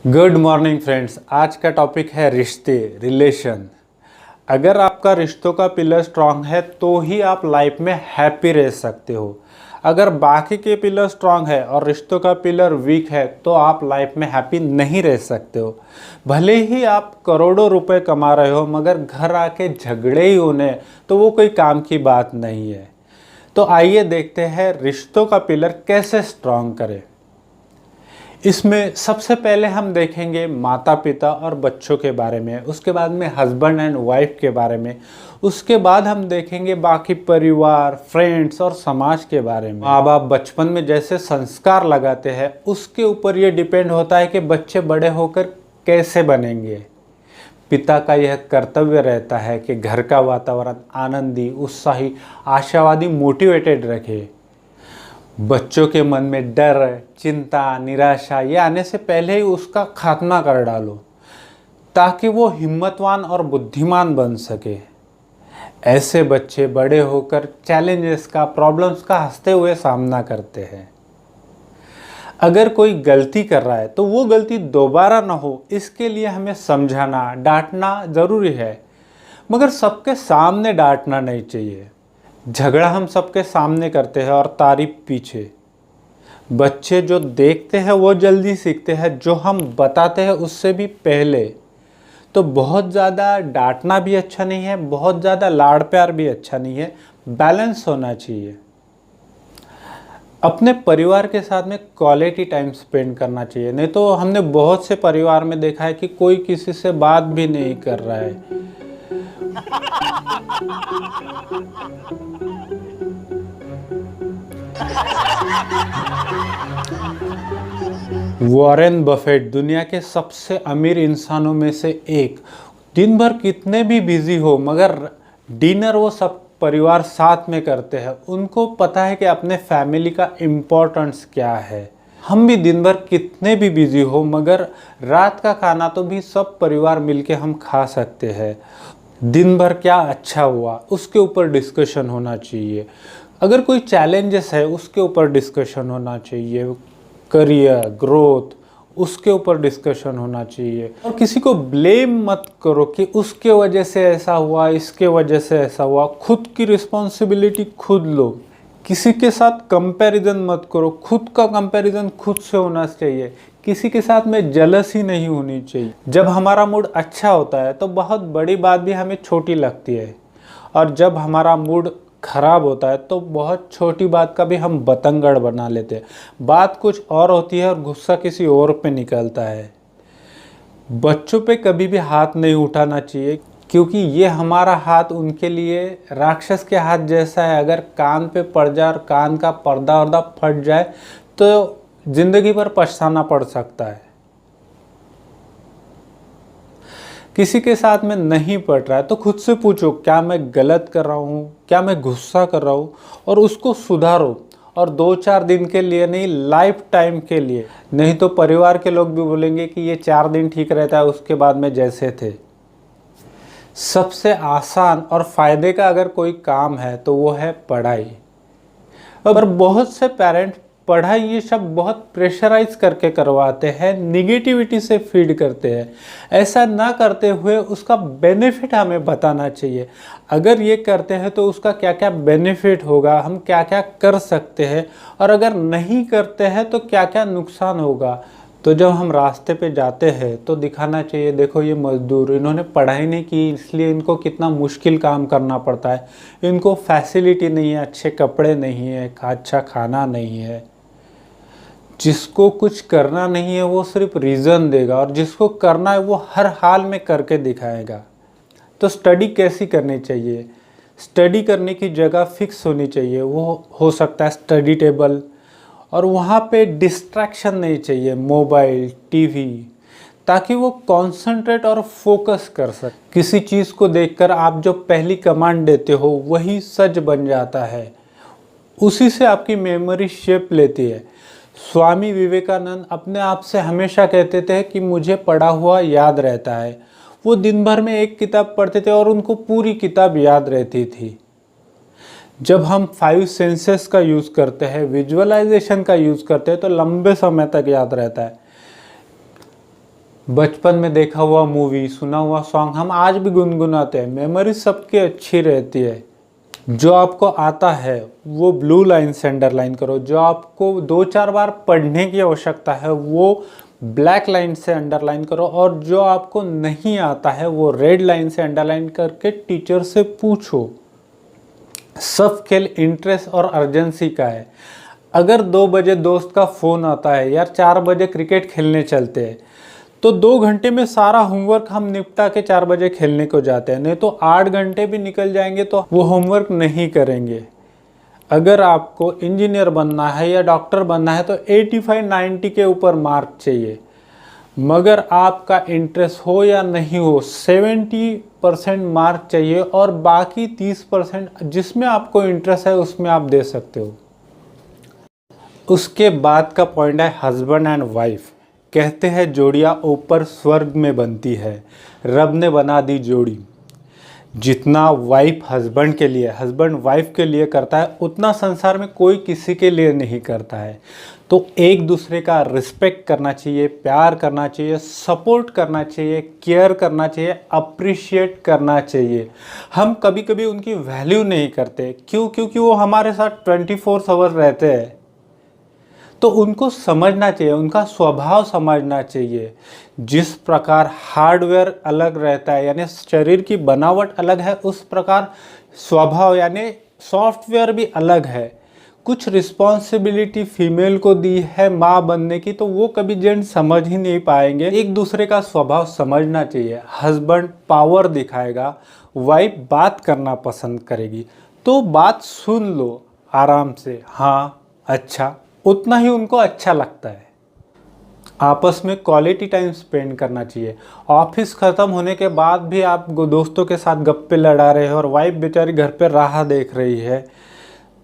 Good morning friends. आज का topic है रिश्ते, रिलेशन। अगर आपका रिश्तों का पिलर स्ट्रांग है तो ही आप लाइफ में हैप्पी रह सकते हो। अगर बाकी के पिलर स्ट्रांग है और रिश्तों का पिलर वीक है तो आप लाइफ में हैप्पी नहीं रह सकते हो। भले ही आप करोड़ों रुपए कमा रहे हो, मगर घर आके झगड़े ही होने तो वो कोई काम की बात नहीं है। तो आइए देखते हैं रिश्तों का पिलर कैसे स्ट्रांग करें। इसमें सबसे पहले हम देखेंगे माता पिता और बच्चों के बारे में, उसके बाद में हस्बैंड एंड वाइफ के बारे में, उसके बाद हम देखेंगे बाकी परिवार, फ्रेंड्स और समाज के बारे में। माँ बाप बचपन में जैसे संस्कार लगाते हैं उसके ऊपर ये डिपेंड होता है कि बच्चे बड़े होकर कैसे बनेंगे। पिता का यह कर्तव्य रहता है कि घर का वातावरण आनंदी, उत्साही, आशावादी, मोटिवेटेड रखे। बच्चों के मन में डर, चिंता, निराशा ये आने से पहले ही उसका खात्मा कर डालो ताकि वो हिम्मतवान और बुद्धिमान बन सके। ऐसे बच्चे बड़े होकर चैलेंजेस का, प्रॉब्लम्स का हंसते हुए सामना करते हैं। अगर कोई गलती कर रहा है तो वो गलती दोबारा ना हो, इसके लिए हमें समझाना, डांटना ज़रूरी है, मगर सबके सामने डांटना नहीं चाहिए। झगड़ा हम सबके सामने करते हैं और तारीफ पीछे। बच्चे जो देखते हैं वो जल्दी सीखते हैं, जो हम बताते हैं उससे भी पहले। तो बहुत ज़्यादा डांटना भी अच्छा नहीं है, बहुत ज़्यादा लाड़ प्यार भी अच्छा नहीं है, बैलेंस होना चाहिए। अपने परिवार के साथ में क्वालिटी टाइम स्पेंड करना चाहिए। नहीं तो हमने बहुत से परिवार में देखा है कि कोई किसी से बात भी नहीं कर रहा है। वॉरेन बफेट दुनिया के सबसे अमीर इंसानों में से एक, दिन भर कितने भी बिजी हो मगर डिनर वो सब परिवार साथ में करते हैं। उनको पता है कि अपने फैमिली का इम्पोर्टेंस क्या है। हम भी दिन भर कितने भी बिजी हो मगर रात का खाना तो भी सब परिवार मिलके हम खा सकते हैं। दिन भर क्या अच्छा हुआ उसके ऊपर डिस्कशन होना चाहिए। अगर कोई चैलेंजेस है उसके ऊपर डिस्कशन होना चाहिए। करियर ग्रोथ उसके ऊपर डिस्कशन होना चाहिए। और किसी को ब्लेम मत करो कि उसके वजह से ऐसा हुआ, इसके वजह से ऐसा हुआ। खुद की रिस्पॉन्सिबिलिटी खुद लो। किसी के साथ कंपैरिजन मत करो, खुद का कंपैरिजन खुद से होना चाहिए। किसी के साथ में जलसी नहीं होनी चाहिए। जब हमारा मूड अच्छा होता है तो बहुत बड़ी बात भी हमें छोटी लगती है, और जब हमारा मूड खराब होता है तो बहुत छोटी बात का भी हम बतंगड़ बना लेते हैं। बात कुछ और होती है और गुस्सा किसी और पे निकलता है। बच्चों पे कभी भी हाथ नहीं उठाना चाहिए, क्योंकि ये हमारा हाथ उनके लिए राक्षस के हाथ जैसा है। अगर कान पे पड़ जाए और कान का पर्दा वर्दा फट जाए तो जिंदगी भर पछताना पड़ सकता है। किसी के साथ में नहीं पड़ रहा है तो खुद से पूछो, क्या मैं गलत कर रहा हूँ, क्या मैं गुस्सा कर रहा हूँ, और उसको सुधारो। और 2-4 दिन के लिए नहीं, लाइफ टाइम के लिए। नहीं तो परिवार के लोग भी बोलेंगे कि ये 4 दिन ठीक रहता है, उसके बाद में जैसे थे। सबसे आसान और फायदे का अगर कोई काम है तो वो है पढ़ाई। और बहुत से पेरेंट्स पढ़ाई ये सब बहुत प्रेशराइज करके करवाते हैं, निगेटिविटी से फीड करते हैं। ऐसा ना करते हुए उसका बेनिफिट हमें बताना चाहिए। अगर ये करते हैं तो उसका क्या क्या बेनिफिट होगा, हम क्या क्या कर सकते हैं, और अगर नहीं करते हैं तो क्या क्या नुकसान होगा। तो जब हम रास्ते पे जाते हैं तो दिखाना चाहिए, देखो ये मजदूर, इन्होंने पढ़ाई नहीं की इसलिए इनको कितना मुश्किल काम करना पड़ता है। इनको फैसिलिटी नहीं है, अच्छे कपड़े नहीं है, अच्छा खाना नहीं है। जिसको कुछ करना नहीं है वो सिर्फ रीज़न देगा, और जिसको करना है वो हर हाल में करके दिखाएगा। तो स्टडी कैसी करनी चाहिए? स्टडी करने की जगह फिक्स होनी चाहिए। वो हो सकता है स्टडी टेबल, और वहाँ पे डिस्ट्रैक्शन नहीं चाहिए, मोबाइल, टीवी, ताकि वो कंसंट्रेट और फोकस कर सके। किसी चीज़ को देखकर आप जो पहली कमांड देते हो वही सच बन जाता है, उसी से आपकी मेमोरी शेप लेती है। स्वामी विवेकानंद अपने आप से हमेशा कहते थे कि मुझे पढ़ा हुआ याद रहता है। वो दिन भर में एक किताब पढ़ते थे और उनको पूरी किताब याद रहती थी। जब हम 5 सेंसेस का यूज़ करते हैं, विजुअलाइजेशन का यूज़ करते हैं, तो लंबे समय तक याद रहता है। बचपन में देखा हुआ मूवी, सुना हुआ सॉन्ग हम आज भी गुनगुनाते हैं। मेमोरी सबकी अच्छी रहती है। जो आपको आता है वो ब्लू लाइन से अंडरलाइन करो, जो आपको 2-4 बार पढ़ने की आवश्यकता है वो ब्लैक लाइन से अंडरलाइन करो, और जो आपको नहीं आता है वो रेड लाइन से अंडरलाइन करके टीचर से पूछो। सब खेल इंटरेस्ट और अर्जेंसी का है। अगर 2 बजे दोस्त का फ़ोन आता है, यार 4 बजे क्रिकेट खेलने चलते हैं, तो 2 घंटे में सारा होमवर्क हम निपटा के 4 बजे खेलने को जाते हैं, नहीं तो 8 घंटे भी निकल जाएंगे तो वो होमवर्क नहीं करेंगे। अगर आपको इंजीनियर बनना है या डॉक्टर बनना है तो 85-90 के ऊपर मार्क चाहिए। मगर आपका इंटरेस्ट हो या नहीं हो, 70% मार्क चाहिए, और बाकी 30% जिसमें आपको इंटरेस्ट है उसमें आप दे सकते हो। उसके बाद का पॉइंट है हस्बैंड एंड वाइफ। कहते हैं जोड़ियाँ ऊपर स्वर्ग में बनती है, रब ने बना दी जोड़ी। जितना वाइफ हस्बैंड के लिए, हस्बैंड वाइफ के लिए करता है, उतना संसार में कोई किसी के लिए नहीं करता है। तो एक दूसरे का रिस्पेक्ट करना चाहिए, प्यार करना चाहिए, सपोर्ट करना चाहिए, केयर करना चाहिए, अप्रिशिएट करना चाहिए। हम कभी कभी उनकी वैल्यू नहीं करते। क्यों? क्योंकि वो हमारे साथ 24 आवर रहते हैं। तो उनको समझना चाहिए, उनका स्वभाव समझना चाहिए। जिस प्रकार हार्डवेयर अलग रहता है, यानी शरीर की बनावट अलग है, उस प्रकार स्वभाव यानी सॉफ्टवेयर भी अलग है। कुछ रिस्पॉन्सिबिलिटी फीमेल को दी है माँ बनने की, तो वो कभी जेंट्स समझ ही नहीं पाएंगे। एक दूसरे का स्वभाव समझना चाहिए। हस्बैंड पावर दिखाएगा, वाइफ बात करना पसंद करेगी, तो बात सुन लो आराम से, हाँ अच्छा, उतना ही उनको अच्छा लगता है। आपस में क्वालिटी टाइम स्पेंड करना चाहिए। ऑफिस ख़त्म होने के बाद भी आप दोस्तों के साथ गप्पे लड़ा रहे हो और वाइफ बेचारी घर पे राह देख रही है,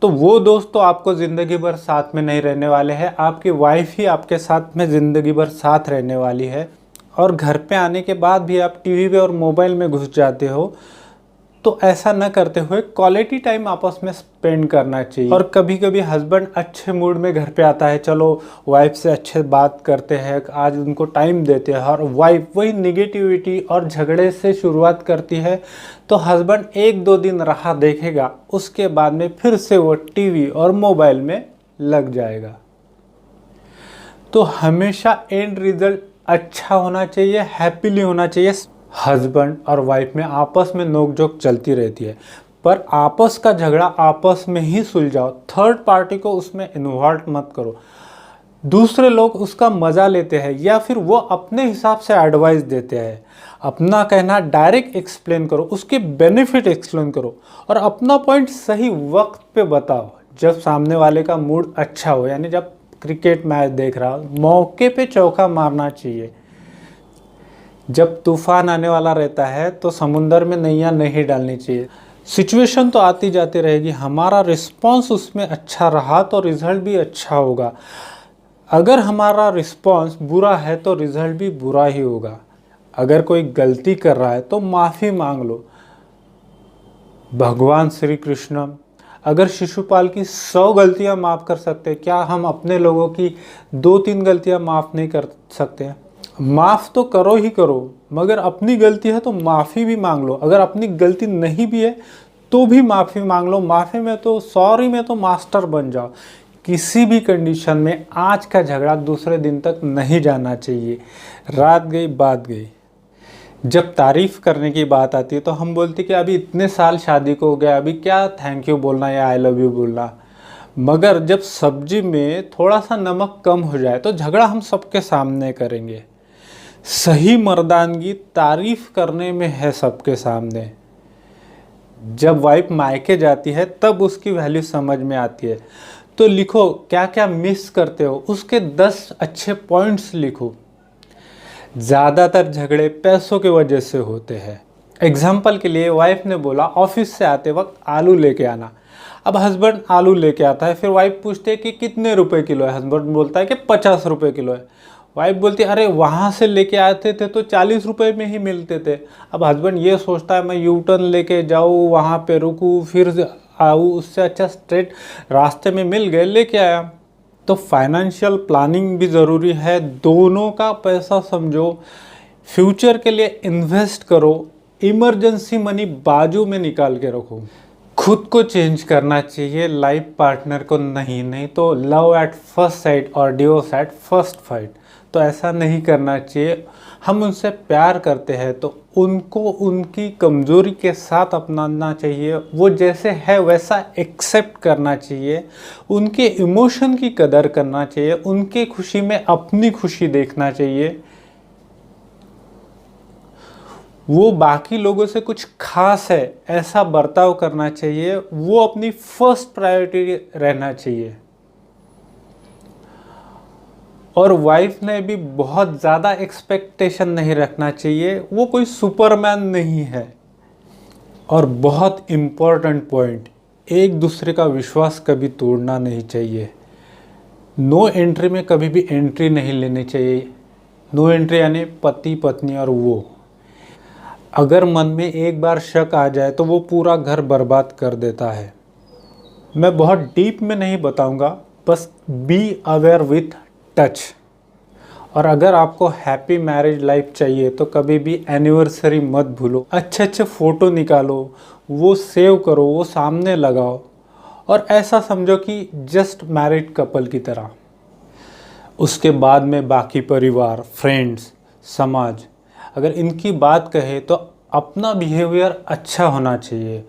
तो वो दोस्त तो आपको ज़िंदगी भर साथ में नहीं रहने वाले हैं। आपकी वाइफ ही आपके साथ में ज़िंदगी भर साथ रहने वाली है। और घर पे आने के बाद भी आप टीवी पे और मोबाइल में घुस जाते हो, तो ऐसा न करते हुए क्वालिटी टाइम आपस में स्पेंड करना चाहिए। और कभी कभी हस्बैंड अच्छे मूड में घर पे आता है, चलो वाइफ से अच्छे बात करते हैं, आज उनको टाइम देते हैं, और वाइफ वही निगेटिविटी और झगड़े से शुरुआत करती है, तो हस्बैंड 1-2 दिन राह देखेगा, उसके बाद में फिर से वो टीवी और मोबाइल में लग जाएगा। तो हमेशा एंड रिजल्ट अच्छा होना चाहिए, हैप्पीली होना चाहिए। हस्बैंड और वाइफ में आपस में नोकझोंक चलती रहती है, पर आपस का झगड़ा आपस में ही सुलझाओ। थर्ड पार्टी को उसमें इन्वॉल्व मत करो। दूसरे लोग उसका मज़ा लेते हैं या फिर वो अपने हिसाब से एडवाइस देते हैं। अपना कहना डायरेक्ट एक्सप्लेन करो, उसके बेनिफिट एक्सप्लेन करो, और अपना पॉइंट सही वक्त पे बताओ जब सामने वाले का मूड अच्छा हो। यानी जब क्रिकेट मैच देख रहा हो, मौके पे चौका मारना चाहिए। जब तूफान आने वाला रहता है तो समुंदर में नैया नहीं डालनी चाहिए। सिचुएशन तो आती जाती रहेगी, हमारा रिस्पॉन्स उसमें अच्छा रहा तो रिज़ल्ट भी अच्छा होगा। अगर हमारा रिस्पॉन्स बुरा है तो रिज़ल्ट भी बुरा ही होगा। अगर कोई गलती कर रहा है तो माफ़ी मांग लो। भगवान श्री कृष्ण अगर शिशुपाल की 100 गलतियां माफ़ कर सकते, क्या हम अपने लोगों की 2-3 गलतियां माफ़ नहीं कर सकते हैं? माफ़ तो करो ही करो, मगर अपनी गलती है तो माफ़ी भी मांग लो। अगर अपनी गलती नहीं भी है तो भी माफ़ी मांग लो। माफ़ी में तो, सॉरी में तो मास्टर बन जाओ। किसी भी कंडीशन में आज का झगड़ा दूसरे दिन तक नहीं जाना चाहिए। रात गई बात गई। जब तारीफ़ करने की बात आती है तो हम बोलते कि अभी इतने साल शादी को हो गया, अभी क्या थैंक यू बोलना या आई लव यू बोलना। मगर जब सब्जी में थोड़ा सा नमक कम हो जाए तो झगड़ा हम सबके सामने करेंगे। सही मर्दानगी तारीफ करने में है सबके सामने। जब वाइफ मायके जाती है तब उसकी वैल्यू समझ में आती है। तो लिखो क्या क्या मिस करते हो, उसके 10 अच्छे पॉइंट्स लिखो। ज़्यादातर झगड़े पैसों की वजह से होते हैं। एग्जाम्पल के लिए वाइफ ने बोला ऑफिस से आते वक्त आलू लेके आना। अब हस्बैंड आलू लेके आता है, फिर वाइफ पूछते है कि कितने रुपए किलो है। हस्बैंड बोलता है कि 50 रुपये किलो है। वाइफ बोलती है अरे वहाँ से लेके आते थे तो 40 रुपये में ही मिलते थे। अब हस्बैंड ये सोचता है मैं यू टर्न लेके जाऊँ, वहाँ पे रुकूँ, फिर आऊँ, उससे अच्छा स्ट्रेट रास्ते में मिल गए लेके आया। तो फाइनेंशियल प्लानिंग भी ज़रूरी है। दोनों का पैसा समझो, फ्यूचर के लिए इन्वेस्ट करो, इमरजेंसी मनी बाजू में निकाल के रखो। खुद को चेंज करना चाहिए, लाइफ पार्टनर को नहीं तो लव एट फर्स्ट साइट और डिवोर्स एट फर्स्ट फाइट, तो ऐसा नहीं करना चाहिए। हम उनसे प्यार करते हैं तो उनको उनकी कमज़ोरी के साथ अपनाना चाहिए, वो जैसे है वैसा एक्सेप्ट करना चाहिए, उनके इमोशन की कदर करना चाहिए, उनके खुशी में अपनी खुशी देखना चाहिए। वो बाकी लोगों से कुछ खास है ऐसा बर्ताव करना चाहिए, वो अपनी फर्स्ट प्रायोरिटी रहना चाहिए। और वाइफ ने भी बहुत ज़्यादा एक्सपेक्टेशन नहीं रखना चाहिए, वो कोई सुपरमैन नहीं है। और बहुत इम्पोर्टेंट पॉइंट, एक दूसरे का विश्वास कभी तोड़ना नहीं चाहिए। नो एंट्री में कभी भी एंट्री नहीं लेनी चाहिए। नो एंट्री यानी पति पत्नी और वो। अगर मन में एक बार शक आ जाए तो वो पूरा घर बर्बाद कर देता है। मैं बहुत डीप में नहीं बताऊंगा, बस बी अवेयर विथ टच। और अगर आपको हैप्पी मैरिज लाइफ चाहिए तो कभी भी एनिवर्सरी मत भूलो, अच्छे अच्छे फ़ोटो निकालो, वो सेव करो, वो सामने लगाओ और ऐसा समझो कि जस्ट मैरिड कपल की तरह। उसके बाद में बाकी परिवार, फ्रेंड्स, समाज अगर इनकी बात कहे तो अपना बिहेवियर अच्छा होना चाहिए।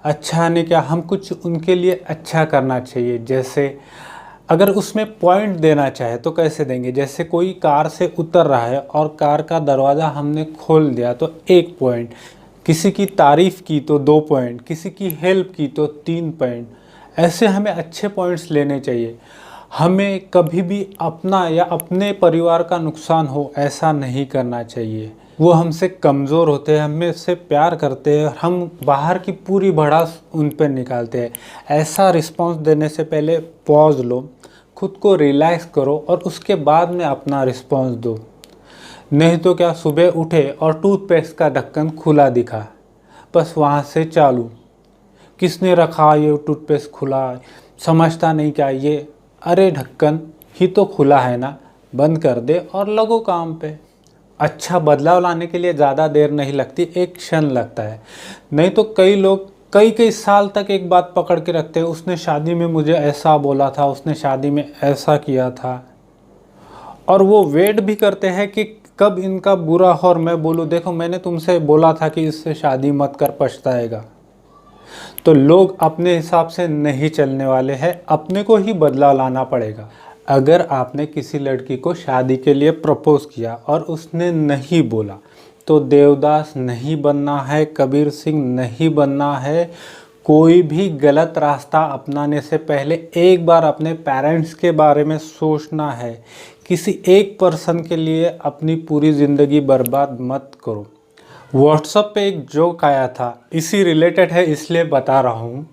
अच्छा यानी क्या, हम कुछ उनके लिए अच्छा करना चाहिए। जैसे अगर उसमें पॉइंट देना चाहे तो कैसे देंगे, जैसे कोई कार से उतर रहा है और कार का दरवाज़ा हमने खोल दिया तो 1 पॉइंट, किसी की तारीफ़ की तो 2 पॉइंट, किसी की हेल्प की तो 3 पॉइंट। ऐसे हमें अच्छे पॉइंट्स लेने चाहिए। हमें कभी भी अपना या अपने परिवार का नुकसान हो ऐसा नहीं करना चाहिए। वो हमसे कमज़ोर होते हैं, हमें से प्यार करते हैं, हम बाहर की पूरी भड़ास उन पर निकालते हैं। ऐसा रिस्पांस देने से पहले पॉज लो, खुद को रिलैक्स करो और उसके बाद में अपना रिस्पांस दो। नहीं तो क्या, सुबह उठे और टूथपेस्ट का ढक्कन खुला दिखा, बस वहाँ से चालू। किसने रखा ये टूथपेस्ट खुला, समझता नहीं क्या ये, अरे ढक्कन ही तो खुला है ना, बंद कर दे और लगो काम पे। अच्छा बदलाव लाने के लिए ज़्यादा देर नहीं लगती, एक क्षण लगता है। नहीं तो कई लोग कई साल तक एक बात पकड़ के रखते हैं, उसने शादी में मुझे ऐसा बोला था, उसने शादी में ऐसा किया था। और वो वेट भी करते हैं कि कब इनका बुरा हो और मैं बोलूँ देखो मैंने तुमसे बोला था कि इससे शादी मत कर, पछताएगा। तो लोग अपने हिसाब से नहीं चलने वाले हैं, अपने को ही बदलाव लाना पड़ेगा। अगर आपने किसी लड़की को शादी के लिए प्रपोज किया और उसने नहीं बोला तो देवदास नहीं बनना है, कबीर सिंह नहीं बनना है। कोई भी गलत रास्ता अपनाने से पहले एक बार अपने पेरेंट्स के बारे में सोचना है। किसी एक पर्सन के लिए अपनी पूरी ज़िंदगी बर्बाद मत करो। व्हाट्सएप पे एक जोक आया था, इसी रिलेटेड है इसलिए बता रहा हूँ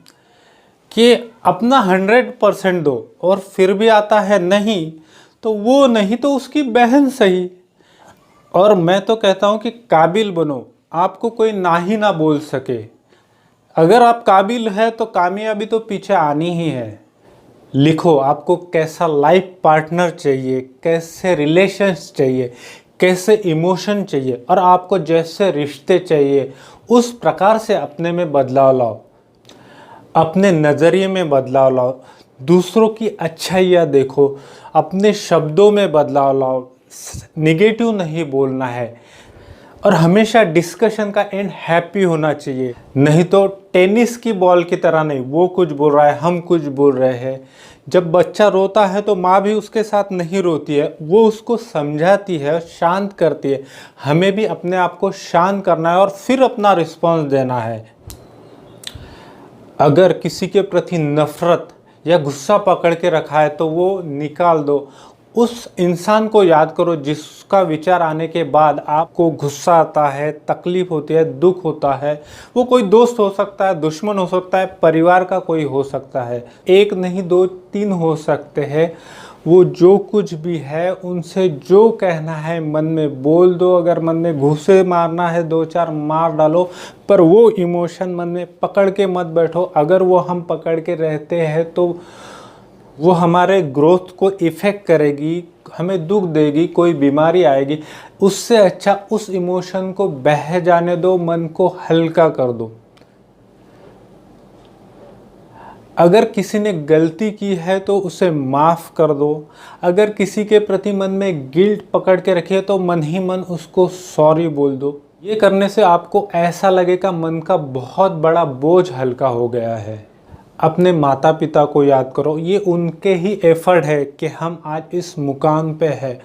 कि अपना 100% दो और फिर भी आता है नहीं, तो वो नहीं तो उसकी बहन सही। और मैं तो कहता हूँ कि काबिल बनो, आपको कोई ना ही ना बोल सके। अगर आप काबिल है तो कामयाबी तो पीछे आनी ही है। लिखो आपको कैसा लाइफ पार्टनर चाहिए, कैसे रिलेशंस चाहिए, कैसे इमोशन चाहिए और आपको जैसे रिश्ते चाहिए उस प्रकार से अपने में बदलाव लाओ, अपने नज़रिए में बदलाव लाओ, दूसरों की अच्छाइयाँ देखो, अपने शब्दों में बदलाव लाओ। नेगेटिव नहीं बोलना है और हमेशा डिस्कशन का एंड हैप्पी होना चाहिए। नहीं तो टेनिस की बॉल की तरह नहीं, वो कुछ बोल रहा है हम कुछ बोल रहे हैं। जब बच्चा रोता है तो माँ भी उसके साथ नहीं रोती है, वो उसको समझाती है, शांत करती है। हमें भी अपने आप को शांत करना है और फिर अपना रिस्पॉन्स देना है। अगर किसी के प्रति नफ़रत या गुस्सा पकड़ के रखा है तो वो निकाल दो। उस इंसान को याद करो जिसका विचार आने के बाद आपको गुस्सा आता है, तकलीफ होती है, दुख होता है। वो कोई दोस्त हो सकता है, दुश्मन हो सकता है, परिवार का कोई हो सकता है, एक नहीं 2-3 हो सकते हैं। वो जो कुछ भी है उनसे जो कहना है मन में बोल दो। अगर मन में घूंसे मारना है 2-4 मार डालो, पर वो इमोशन मन में पकड़ के मत बैठो। अगर वो हम पकड़ के रहते हैं तो वो हमारे ग्रोथ को इफ़ेक्ट करेगी, हमें दुख देगी, कोई बीमारी आएगी, उससे अच्छा उस इमोशन को बह जाने दो, मन को हल्का कर दो। अगर किसी ने गलती की है तो उसे माफ़ कर दो। अगर किसी के प्रति मन में गिल्ट पकड़ के रखी है तो मन ही मन उसको सॉरी बोल दो। ये करने से आपको ऐसा लगेगा मन का बहुत बड़ा बोझ हल्का हो गया है। अपने माता पिता को याद करो, ये उनके ही एफर्ट है कि हम आज इस मुकाम पे है।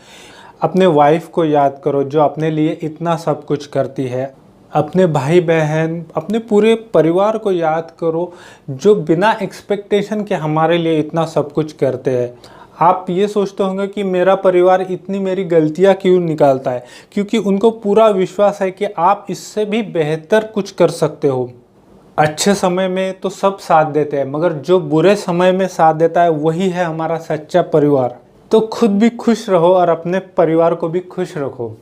अपने वाइफ को याद करो जो अपने लिए इतना सब कुछ करती है। अपने भाई बहन, अपने पूरे परिवार को याद करो जो बिना एक्सपेक्टेशन के हमारे लिए इतना सब कुछ करते हैं। आप ये सोचते होंगे कि मेरा परिवार इतनी मेरी गलतियां क्यों निकालता है, क्योंकि उनको पूरा विश्वास है कि आप इससे भी बेहतर कुछ कर सकते हो। अच्छे समय में तो सब साथ देते हैं, मगर जो बुरे समय में साथ देता है वही है हमारा सच्चा परिवार। तो खुद भी खुश रहो और अपने परिवार को भी खुश रखो।